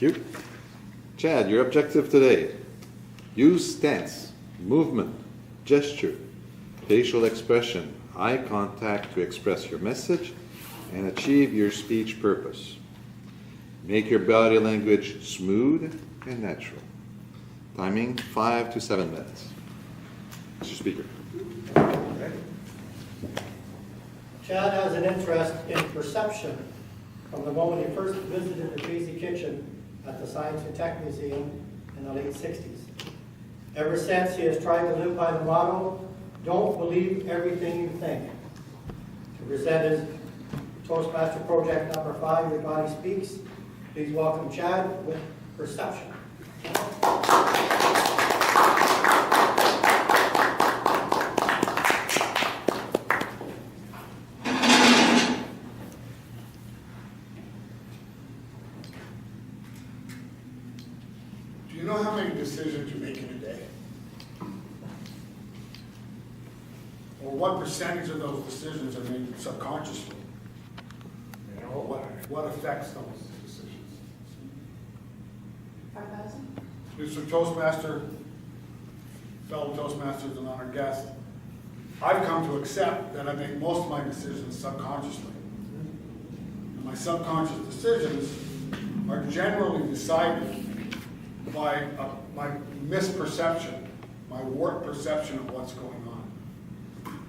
you. Chad, your objective today. Use stance, movement, gesture, facial expression, eye contact to express your message and achieve your speech purpose. Make your body language smooth and natural. Timing 5 to 7 minutes. Mr. Speaker. Chad has an interest in perception from the moment he first visited the Casey Kitchen at the Science and Tech Museum in the late 60s. Ever since, he has tried to live by the motto, don't believe everything you think. To present his Toastmaster Project number 5, Your Body Speaks, please welcome Chad with Perception. Do you know how many decisions you make in a day? Or what percentage of those decisions are made subconsciously? You know, what affects those decisions? 5,000? Mr. Toastmaster, fellow Toastmasters and honored guest, I've come to accept that I make most of my decisions subconsciously. And my subconscious decisions are generally decided by my misperception, my warped perception of what's going on.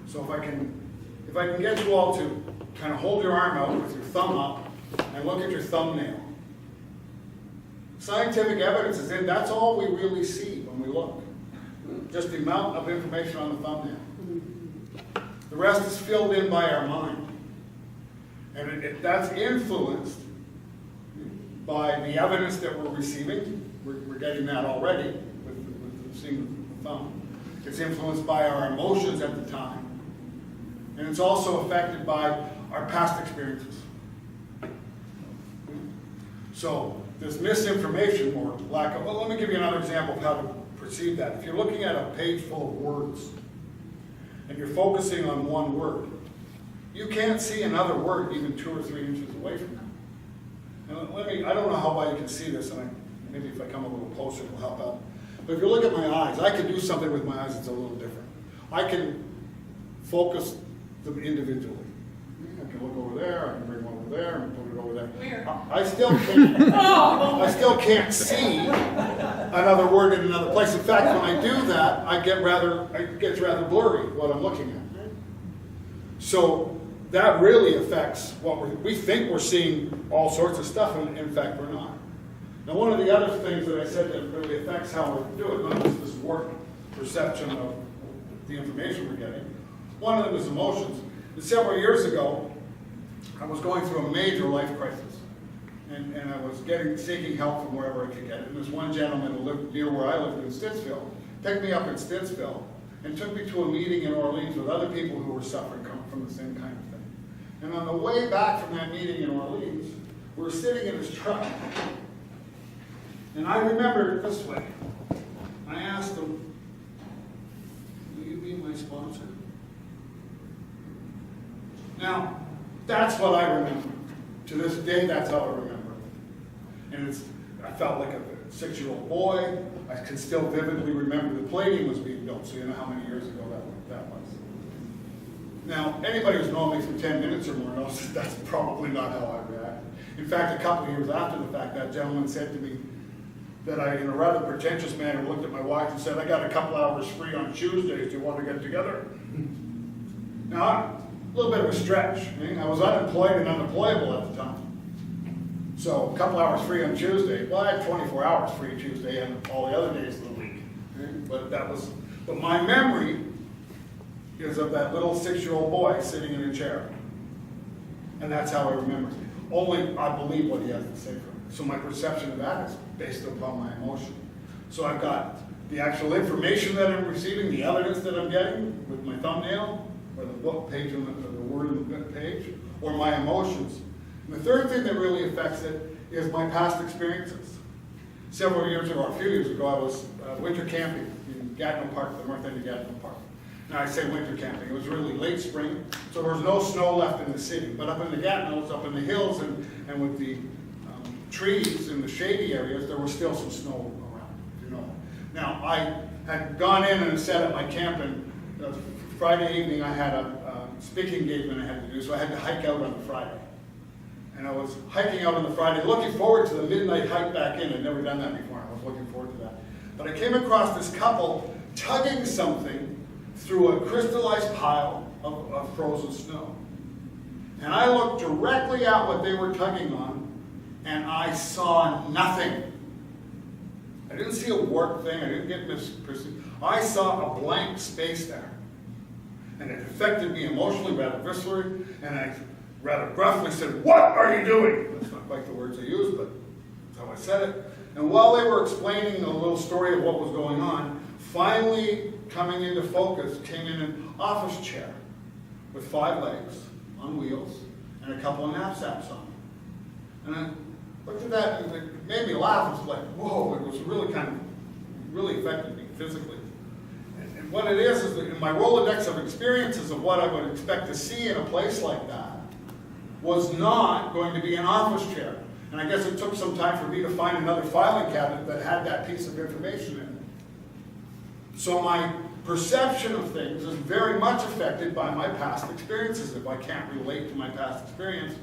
So if I can get you all to kind of hold your arm out with your thumb up and look at your thumbnail. Scientific evidence is in, that's all we really see when we look. Just the amount of information on the thumbnail. The rest is filled in by our mind. And that's influenced by the evidence that we're receiving. We're getting that already with seeing the thumb. It's influenced by our emotions at the time. And it's also affected by our past experiences. So this misinformation or lack of, well, let me give you another example of how to perceive that. If you're looking at a page full of words and you're focusing on one word, you can't see another word even 2 or 3 inches away from you. And I don't know how well you can see this, and maybe if I come a little closer it will help out. But if you look at my eyes, I can do something with my eyes that's a little different. I can focus them individually. I can look over there, I can bring one over there, and put it over there. Weird. I still can't see another word in another place. In fact, when I do that, it gets rather blurry what I'm looking at. So that really affects what we think we're seeing all sorts of stuff, and in fact we're not. Now, one of the other things that I said that really affects how we do it, not just this warped perception of the information we're getting, one of them is emotions. And several years ago, I was going through a major life crisis, and I was seeking help from wherever I could get it. And this one gentleman who lived near where I lived in Stittsville picked me up in Stittsville and took me to a meeting in Orleans with other people who were suffering from the same kind of thing. And on the way back from that meeting in Orleans, we were sitting in his truck. And I remember it this way. I asked him, will you be my sponsor? Now, that's what I remember. To this day, that's how I remember it. And I felt like a 6-year-old boy. I can still vividly remember the plane was being built, so you know how many years ago that was. Now, anybody who's known me for 10 minutes or more knows that that's probably not how I reacted. In fact, a couple of years after the fact, that gentleman said to me that I, in a rather pretentious manner, looked at my watch and said, I got a couple hours free on Tuesdays. Do you want to get together? Now, a little bit of a stretch. I was unemployed and unemployable at the time. So a couple hours free on Tuesday. Well, I had 24 hours free Tuesday and all the other days of the week. But my memory is of that little 6-year-old boy sitting in a chair. And that's how I remember it. Only I believe what he has to say for me. So my perception of that is based upon my emotion. So I've got the actual information that I'm receiving, the evidence that I'm getting with my thumbnail, or the book page, or the word in the page, or my emotions. And the third thing that really affects it is my past experiences. Several years ago, or a few years ago, I was winter camping in Gatineau Park, the north end of Gatineau Park. Now I say winter camping, it was really late spring, so there was no snow left in the city. But up in the Gatineau, it's up in the hills, and with the trees in the shady areas, there was still some snow around, you know. Now, I had gone in and set up my camp, and Friday evening I had a speaking engagement I had to do, so I had to hike out on the Friday. And I was hiking out on the Friday, looking forward to the midnight hike back in. I'd never done that before. I was looking forward to that. But I came across this couple tugging something through a crystallized pile of frozen snow. And I looked directly at what they were tugging on, and I saw nothing. I didn't see a warped thing. I didn't get misperceived. I saw a blank space there. And it affected me emotionally, rather viscerally, and I rather gruffly said, "What are you doing?" That's not quite the words I used, but that's how I said it. And while they were explaining a little story of what was going on, finally coming into focus came in an office chair with 5 legs on wheels and a couple of knapsacks on it. And I looked at that and it made me laugh. It was like, whoa, it was really affected me physically. And what it is that in my Rolodex of experiences of what I would expect to see in a place like that was not going to be an office chair. And I guess it took some time for me to find another filing cabinet that had that piece of information in it. So my perception of things is very much affected by my past experiences. If I can't relate to my past experience,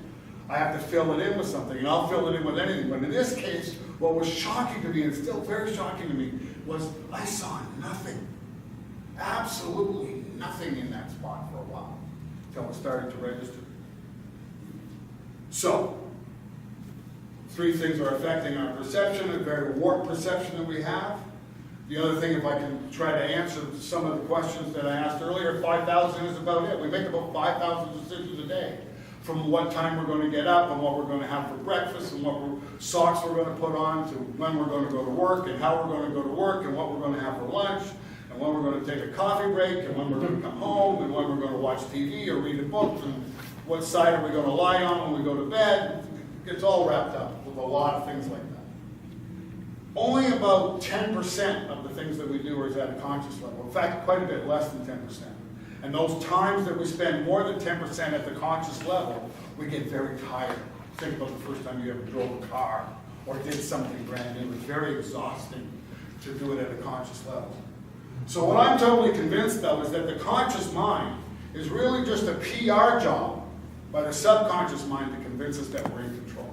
I have to fill it in with something, and I'll fill it in with anything. But in this case, what was shocking to me, and still very shocking to me, was I saw nothing. Absolutely nothing in that spot for a while, until it started to register. So, 3 things are affecting our perception, a very warped perception that we have. The other thing, if I can try to answer some of the questions that I asked earlier, 5,000 is about it. We make about 5,000 decisions a day, from what time we're going to get up and what we're going to have for breakfast and what socks we're going to put on, to when we're going to go to work and how we're going to go to work and what we're going to have for lunch and when we're going to take a coffee break and when we're going to come home and when we're going to watch TV or read a book and what side are we going to lie on when we go to bed. It's all wrapped up with a lot of things like that. Only about 10% of the things that we do is at a conscious level. In fact, quite a bit less than 10%. And those times that we spend more than 10% at the conscious level, we get very tired. Think about the first time you ever drove a car or did something brand new. It's very exhausting to do it at a conscious level. So what I'm totally convinced of is that the conscious mind is really just a PR job by the subconscious mind to convince us that we're in control.